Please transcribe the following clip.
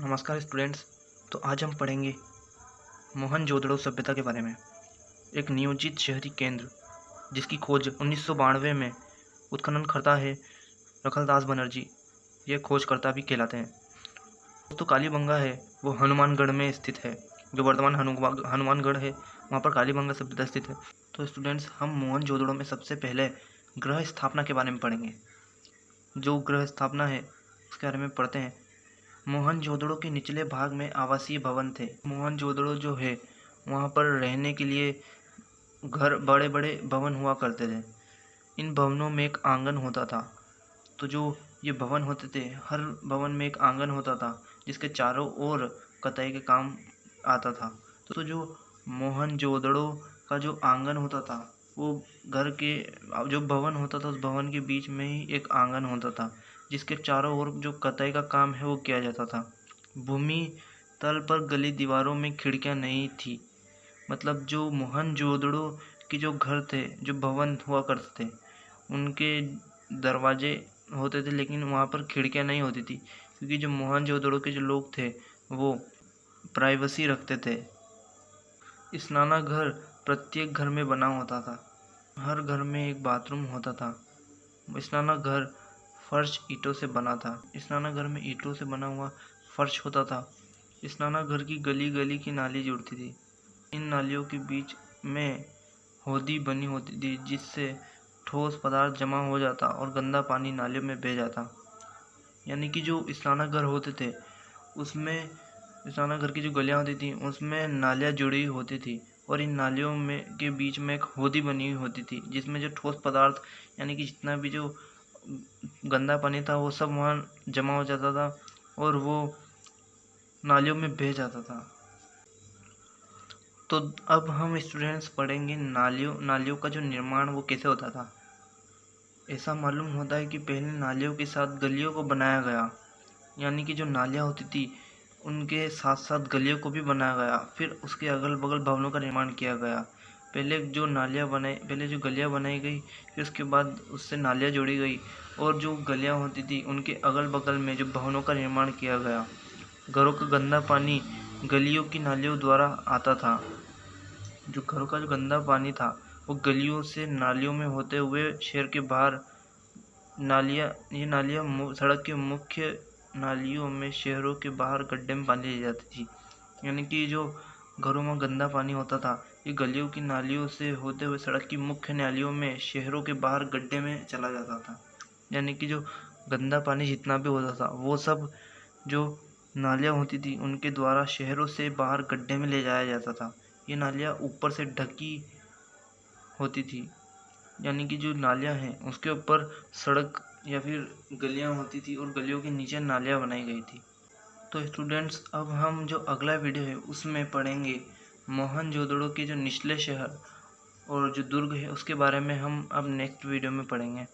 नमस्कार स्टूडेंट्स। तो आज हम पढ़ेंगे मोहनजोदड़ो सभ्यता के बारे में। एक नियोजित शहरी केंद्र जिसकी खोज 1992 में उत्खननकर्ता है रखलदास बनर्जी। ये खोजकर्ता भी कहलाते हैं। तो कालीबंगा है वो हनुमानगढ़ में स्थित है, जो वर्तमान हनुमानगढ़ है वहाँ पर कालीबंगा सभ्यता स्थित है। तो स्टूडेंट्स, हम मोहनजोदड़ो में सबसे पहले ग्रह स्थापना के बारे में पढ़ेंगे। जो ग्रह स्थापना है उसके बारे में पढ़ते हैं। मोहनजोदड़ो के निचले भाग में आवासीय भवन थे। मोहनजोदड़ो जो है वहाँ पर रहने के लिए घर, बड़े बड़े भवन हुआ करते थे। इन भवनों में एक आंगन होता था। तो जो ये भवन होते थे, हर भवन में एक आंगन होता था जिसके चारों ओर कताई के काम आता था। तो जो मोहनजोदड़ो का जो आंगन होता था, वो घर के जो भवन होता था उस भवन के बीच में ही एक आंगन होता था जिसके चारों ओर जो कताई का काम है वो किया जाता था। भूमि तल पर गली दीवारों में खिड़कियां नहीं थी। मतलब जो मोहनजोदड़ो के जो घर थे, जो भवन हुआ करते थे, उनके दरवाजे होते थे लेकिन वहाँ पर खिड़कियां नहीं होती थी, क्योंकि जो मोहनजोदड़ो के जो लोग थे वो प्राइवेसी रखते थे। स्नानाघर प्रत्येक घर में बना होता था। हर घर में एक बाथरूम होता था। स्नानाघर फर्श ईंटों से बना था। स्नानाघर में ईंटों से बना हुआ फर्श होता था। स्नानाघर की गली गली की नाली जुड़ती थी। इन नालियों के बीच में होदी बनी होती थी जिससे ठोस पदार्थ जमा हो जाता और गंदा पानी नालियों में बह जाता। यानी कि जो स्नानाघर होते थे उसमें, स्नानाघर की जो गलियाँ होती थी उसमें नालियाँ जुड़ी होती थी और इन नालियों में के बीच में एक होदी बनी हुई होती थी जिसमें जो ठोस पदार्थ, यानी कि जितना भी जो गंदा पानी था वो सब वहाँ जमा हो जाता था और वो नालियों में बह जाता था। तो अब हम स्टूडेंट्स पढ़ेंगे नालियों का जो निर्माण वो कैसे होता था। ऐसा मालूम होता है कि पहले नालियों के साथ गलियों को बनाया गया, यानी कि जो नालियाँ होती थी उनके साथ साथ गलियों को भी बनाया गया। फिर उसके अगल बगल भवनों का निर्माण किया गया। पहले जो गलियाँ बनाई गई, फिर उसके बाद उससे नालियाँ जोड़ी गई और जो गलियाँ होती थी उनके अगल बगल में जो भवनों का निर्माण किया गया। घरों का गंदा पानी गलियों की नालियों द्वारा आता था। जो घरों का जो गंदा पानी था वो गलियों से नालियों में होते हुए शहर के बाहर ये नालियाँ सड़क के मुख्य नालियों में शहरों के बाहर गड्ढे में पानी ले जाती थी। यानी कि जो घरों में गंदा पानी होता था ये गलियों की नालियों से होते हुए सड़क की मुख्य नालियों में शहरों के बाहर गड्ढे में चला जाता था। यानी कि जो गंदा पानी जितना भी होता था वो सब जो नालियाँ होती थी उनके द्वारा शहरों से बाहर गड्ढे में ले जाया जाता था। ये नालियाँ ऊपर से ढकी होती थी, यानी कि जो नालियाँ हैं उसके ऊपर सड़क या फिर गलियाँ होती थी और गलियों के नीचे नालियाँ बनाई गई थी। तो स्टूडेंट्स, अब हम जो अगला वीडियो है उसमें पढ़ेंगे मोहनजोदड़ो के जो निचले शहर और जो दुर्ग है उसके बारे में हम अब नेक्स्ट वीडियो में पढ़ेंगे।